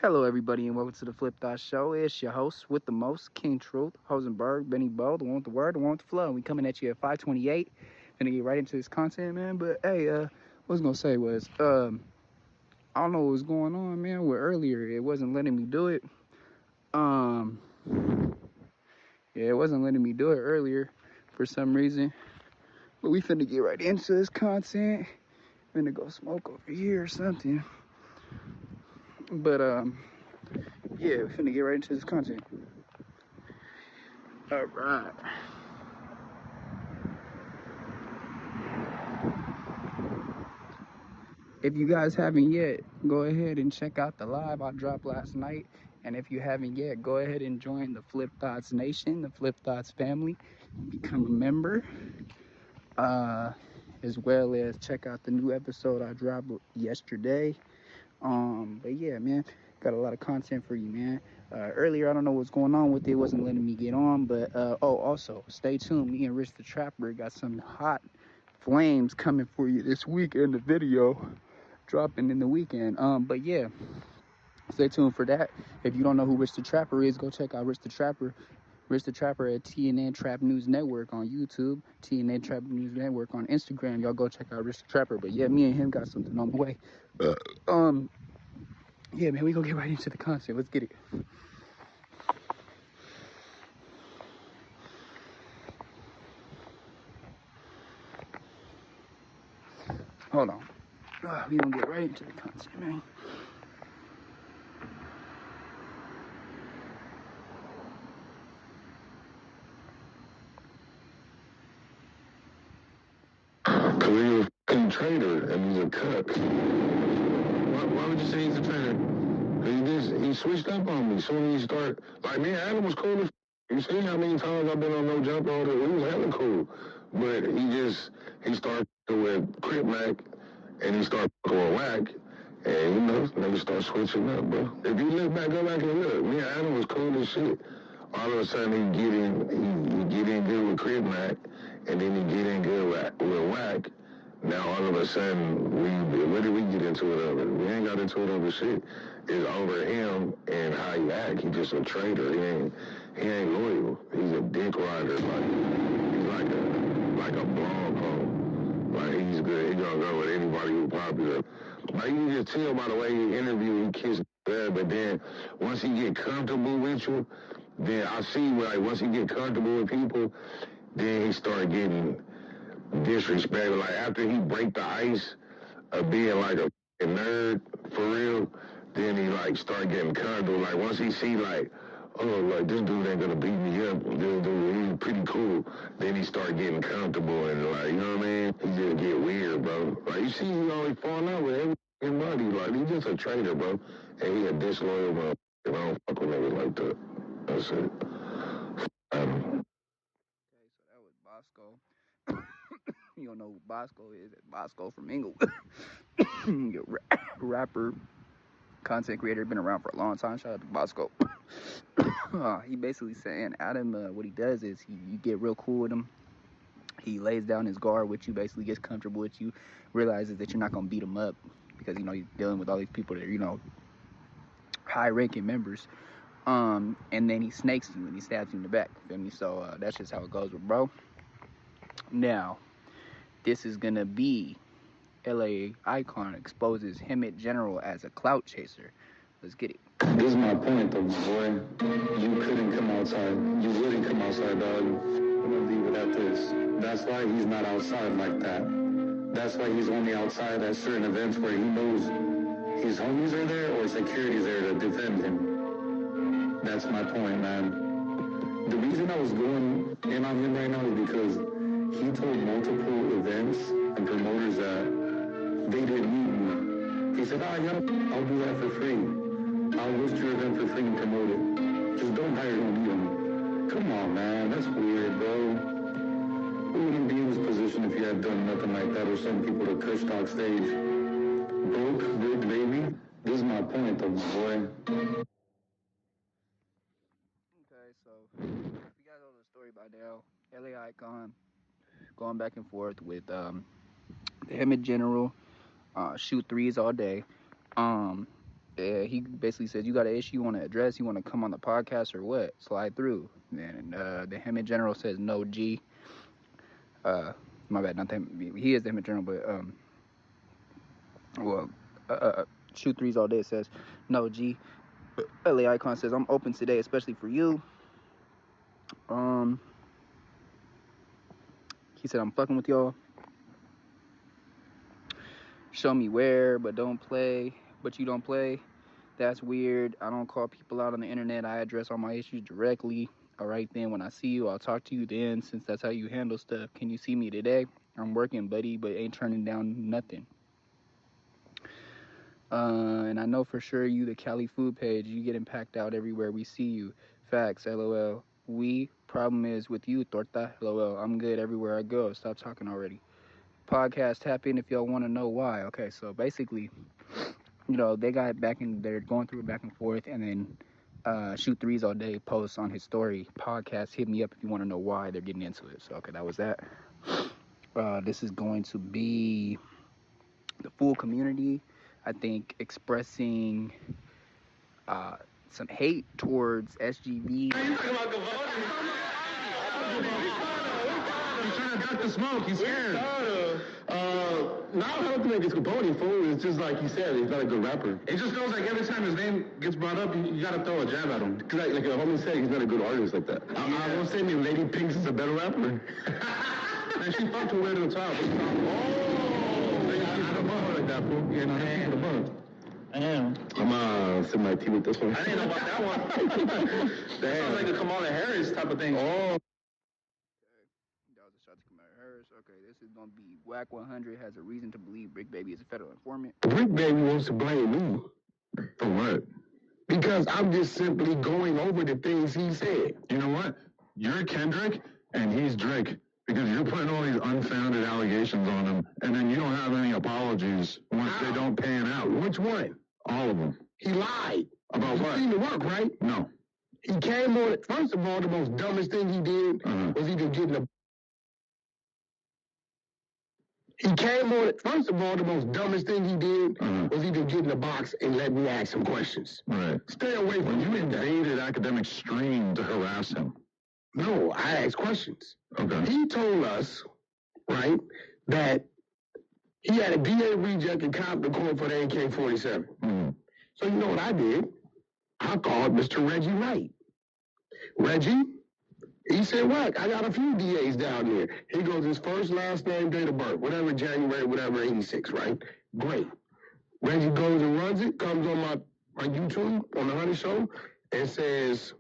Hello, everybody, and welcome to the Flip Thought Show. It's your host with the most, King Truth, Hosenberg, Benny Bo, the one with the word, the one with the flow. We coming at you at 528. Gonna get right into this content, man. But hey, what I was gonna say was, I don't know what was going on, man. With earlier, it wasn't letting me do it. Um, yeah, it wasn't letting me do it earlier for some reason. But we finna get right into this content. Finna go smoke over here or something. But yeah, we finna get right into this content. All right. If you guys haven't yet, go ahead and check out the live I dropped last night. And if you haven't yet, go ahead and join the Flip Thoughts Nation, the Flip Thoughts family. Become a member. As well as check out the new episode I dropped yesterday. But yeah, man, got a lot of content for you, man. Earlier, I don't know what's going on with it. Wasn't letting me get on, but also stay tuned. Me and Rich the Trapper got some hot flames coming for you this week in the video dropping in the weekend. But yeah, stay tuned for that. If you don't know who Rich the Trapper is, go check out Rich the Trapper. Rich the Trapper at TNN Trap News Network on YouTube, TNN Trap News Network on Instagram. Y'all go check out Rich the Trapper. But yeah, me and him got something on the way. Yeah, man, we gonna get right into the content. Let's get it. Hold on. We gonna get right into the content, man. Cause he's a fucking traitor and he's a cuck. Why would you say he's a traitor? He switched up on me. Soon as he started, like me and Adam was cool as you see how many times I've been on no jump order? It was hella cool. But he started with Crip Mac and he started going whack. And niggas start switching up, bro. If you look back, go back and look. Me and Adam was cool as shit. All of a sudden he get in good with Crip Mac, and then he get in good with whack. Now all of a sudden where did we get into it over? We ain't got into it over shit. It's over him and how he act. He just a traitor. He ain't loyal. He's a dick rider. He's like a blog hole. Like he's good. He gonna go with anybody who's popular. Like you can just tell by the way he interview, he kisses bad. But then once he get comfortable with you, then I see like once he get comfortable with people, then he start getting disrespectful. Like after he break the ice of being like a nerd for real, then he like start getting comfortable. Like once he see like, oh, like this dude ain't gonna beat me up. This dude, he's pretty cool. Then he start getting comfortable and like, you know what I mean? He just get weird, bro. Like you see, he always falling out with everybody. Like he's just a traitor, bro. And he a disloyal motherfucker. I don't fuck with niggas like that. That's it. Okay, so that was Bosco. You don't know who Bosco is? Bosco from Inglewood. Rapper, content creator, been around for a long time. Shout out to Bosco. He basically saying Adam, what he does is you get real cool with him. He lays down his guard with you, basically gets comfortable with you, realizes that you're not gonna beat him up because he's dealing with all these people that are high-ranking members. And then he snakes you and he stabs you in the back. Feel me? So that's just how it goes with bro. Now, this is gonna be LA Icon exposes him at General as a clout chaser. Let's get it. This is my point though, my boy. You couldn't come outside. You wouldn't come outside, dog. I'm gonna leave it at this. That's why he's not outside like that. That's why he's only outside at certain events where he knows his homies are there or security's there to defend him. That's my point, man. The reason I was going in on him right now is because he told multiple events and promoters that they didn't need me. He said, I'll do that for free. I'll list your event for free and promote it. Just don't hire no medium. Come on, man. That's weird, bro. We wouldn't be in this position if you had done nothing like that or sent people to Kush Talk stage. Broke, rich baby. This is my point, though, my boy. Okay, so if you guys know the story by now, LA Icon going back and forth with him in general, shoot threes all day. Yeah, he basically says, you got an issue you want to address, you want to come on the podcast or what? Slide through. And the Hemet General says, no, G. My bad, not the he is the Hemet General, but, Shoot Threes All Day says, no, G. LA Icon says, I'm open today, especially for you. He said, I'm fucking with y'all. Show me where, but don't play. But you don't play. That's weird. I don't call people out on the internet. I address all my issues directly. All right, then. When I see you, I'll talk to you then, since that's how you handle stuff. Can you see me today? I'm working, buddy, but ain't turning down nothing. And I know for sure you, the Cali food page, you getting packed out everywhere we see you. Facts, LOL. Problem is with you, torta, LOL. I'm good everywhere I go. Stop talking already. Podcast, tap in if y'all want to know why. Okay, so basically, you know, they got back in, they're going through it back and forth, and then Shoot Threes All Day posts on his story, podcast, hit me up if you want to know why they're getting into it. So, okay, that was that. This is going to be the full community, I think, expressing some hate towards SGV. He's trying to duck the smoke. He's scared. No, I don't think it's Capote, fool. It's just like you said, he's not a good rapper. It just feels like every time his name gets brought up, you gotta throw a jab at him. Because like a homie said, he's not a good artist like that. I won't say me Lady Pinks is a better rapper. And she fucked her way to the top. Oh! Like that, fool. Yeah, no, that's the bug. I am. I'm sipping my tea with this one. I didn't know about that one. That sounds like a Kamala Harris type of thing. Oh. That was a shot to Kamala Harris. Okay, this is gonna be Whack 100 has a reason to believe Brick Baby is a federal informant. Brick Baby wants to blame me. For what? Because I'm just simply going over the things he said. You know what? You're Kendrick and he's Drake. Because you're putting all these unfounded allegations on him, and then you don't have any apologies once they don't pan out. Which one? All of them. He lied. About what? You seen the work, right? No. He came on it. First of all, the most dumbest thing he did was either getting a... He came on it. First of all, the most dumbest thing he did was either get in the box and let me ask him questions. Right. Stay away from you. Invaded academic stream to harass him. No, I asked questions. Okay. He told us, right, that he had a DA reject in Compton Court for the AK-47. Mm-hmm. So you know what I did? I called Mr. Reggie Wright. Reggie, he said, Whack, I got a few DAs down there. He goes, his first, last name, date of birth, whatever, January, whatever, 86, right? Great. Reggie goes and runs it, comes on my YouTube, on the Honey Show, and says,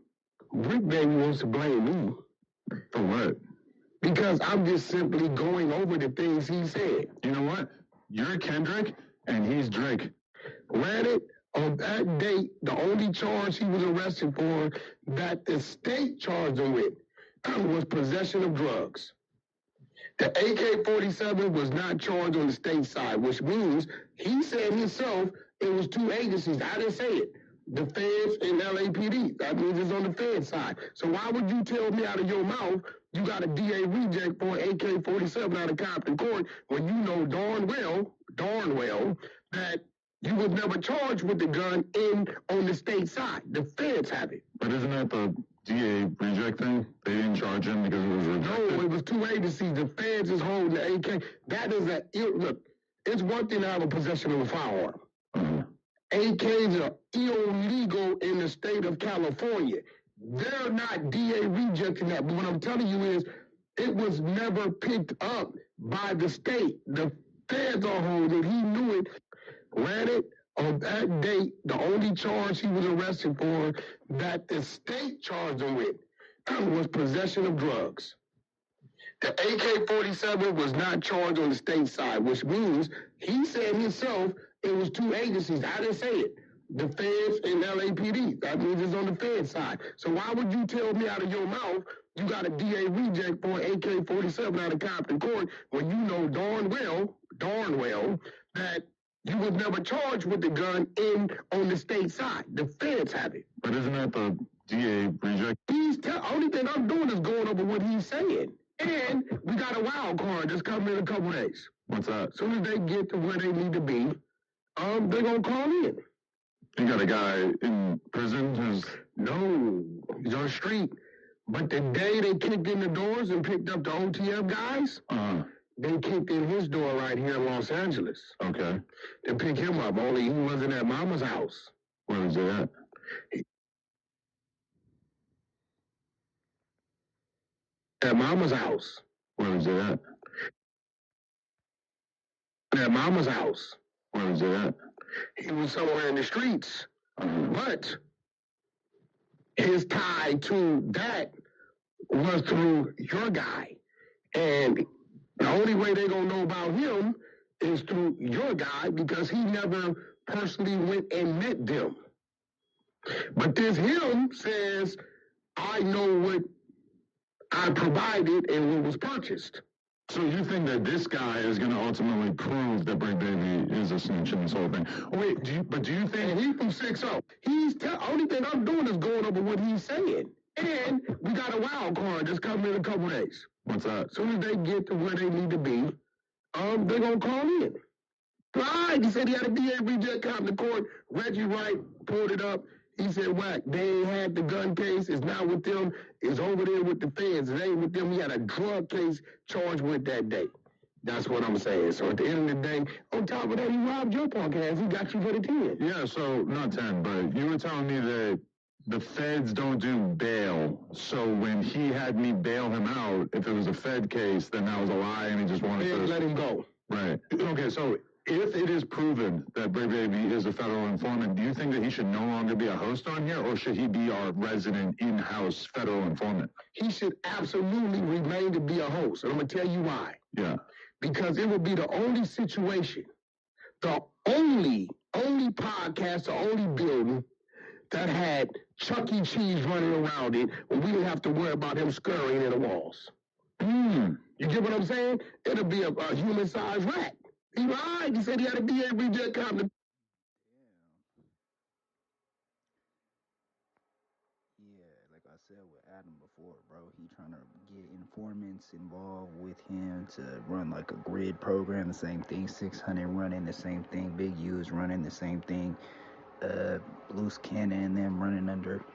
Brick Baby wants to blame me. For what? Because I'm just simply going over the things he said. You know what? You're Kendrick, and he's Drake. Granted, on that date, the only charge he was arrested for that the state charged him with was possession of drugs. The AK-47 was not charged on the state side, which means he said himself it was two agencies. I didn't say it. The feds and LAPD. That means it's on the fed side. So why would you tell me out of your mouth you got a DA reject for an AK-47 out of Compton Court when you know darn well, that you was never charged with the gun on the state side. The feds have it. But isn't that the DA reject thing? They didn't charge him because it was rejected? No, it was two agencies. The feds is holding the AK. That is look, it's one thing to have a possession of a firearm. AKs are illegal in the state of California. They're not DA rejecting that. But what I'm telling you is, it was never picked up by the state. The feds are holding it. He knew it. Granted, on that date, the only charge he was arrested for that the state charged him with was possession of drugs. The AK-47 was not charged on the state side, which means he said himself it was two agencies. I didn't say it. The feds and LAPD. That means it's on the fed side. So why would you tell me out of your mouth you got a DA reject for an AK-47 out of Compton Court when you know darn well, that you was never charged with the gun on the state side. The feds have it. But isn't that the DA reject? Only thing I'm doing is going over what he's saying. And we got a wild card that's coming in a couple days. What's that? As soon as they get to where they need to be, they're going to call in. You got a guy in prison who's... No, he's on the street. But the day they kicked in the doors and picked up the OTF guys, they kicked in his door right here in Los Angeles. Okay. They picked him up, only he wasn't at Mama's house. Where was it at? At Mama's house. Where was it at? At Mama's house. Where was it at? He was somewhere in the streets. But his tie to that was through your guy. And the only way they're going to know about him is through your guy because he never personally went and met them. But this him says, I know what I provided and what was purchased. So you think that this guy is going to ultimately prove that Big Baby is a snitch in this whole thing? Wait, do you think... And he from 6-0. Only thing I'm doing is going over what he's saying. And we got a wild card that's coming in a couple days. What's that? As soon as they get to where they need to be, they're going to call in. Right, he said he had a DA reject out in the court. Reggie Wright pulled it up. He said, whack, they had the gun case. It's not with them. It's over there with the feds. It ain't with them. He had a drug case charged with that day. That's what I'm saying. So at the end of the day, on top of that, he robbed your punk ass. He got you for the 10. Yeah, so not 10, but you were telling me that the feds don't do bail. So when he had me bail him out, if it was a Fed case, then that was a lie and he just wanted to... let him go. Right. Okay, so if it is proven that Big Baby is a federal informant, do you think that he should no longer be a host on here, or should he be our resident in-house federal informant? He should absolutely remain to be a host, and I'm going to tell you why. Yeah. Because it would be the only situation, the only podcast, the only building that had Chuck E. Cheese running around it, where we didn't have to worry about him scurrying in the walls. You get what I'm saying? It'll be a human-sized rat. He lied. He said he had a DA reject company. Yeah, like I said with Adam before, bro, he trying to get informants involved with him to run like a grid program, the same thing. 600 running the same thing. Big U's running the same thing. Loose Cannon and them running under.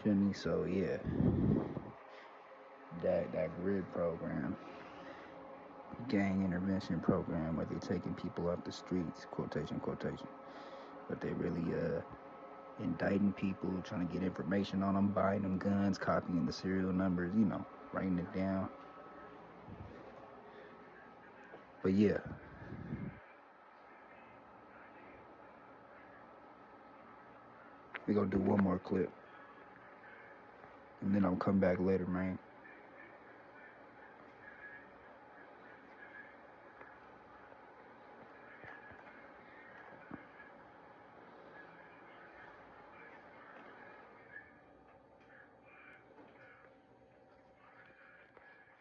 Feel me? So yeah, that grid program, gang intervention program, where they taking people off the streets, quotation, but they really indicting people, trying to get information on them, buying them guns, copying the serial numbers, writing it down. But yeah. We're gonna do one more clip. And then I'll come back later, man.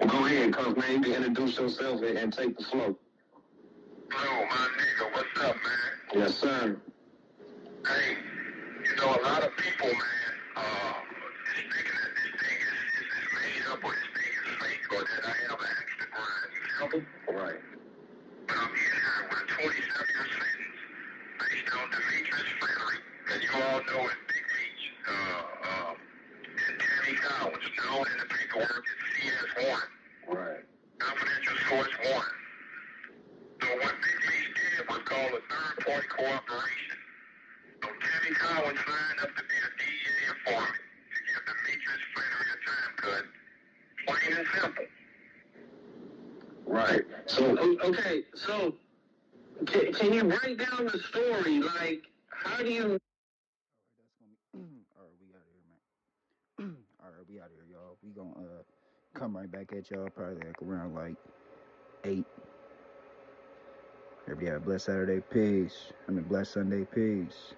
Go ahead, cuz, man. You can introduce yourself and take the flow. Hello, my nigga. What's up, man? Yes, sir. Hey, a lot of people, man, thinking that this thing is made up or this thing is fake or that I have an extra grind. You feel me? Right. But I'm in here with a 27-year sentence based on Demetrius Flannery, and you all know it, Big Meech, and Tammy Collins, known in the paperwork as CS1. Right. Confidential source 1. So what Big Meech did was called a third-party cooperation. So Tammy Collins signed up to be a DEA informant to give Demetrius Flannery a time cut, plain and simple. Right. So, okay, so can you break down the story? Like, how do you... Alright, we out of here, man. Alright, we out of here, y'all. We gonna come right back at y'all probably like around like 8. Everybody have a blessed Saturday. Peace. Blessed Sunday. Peace.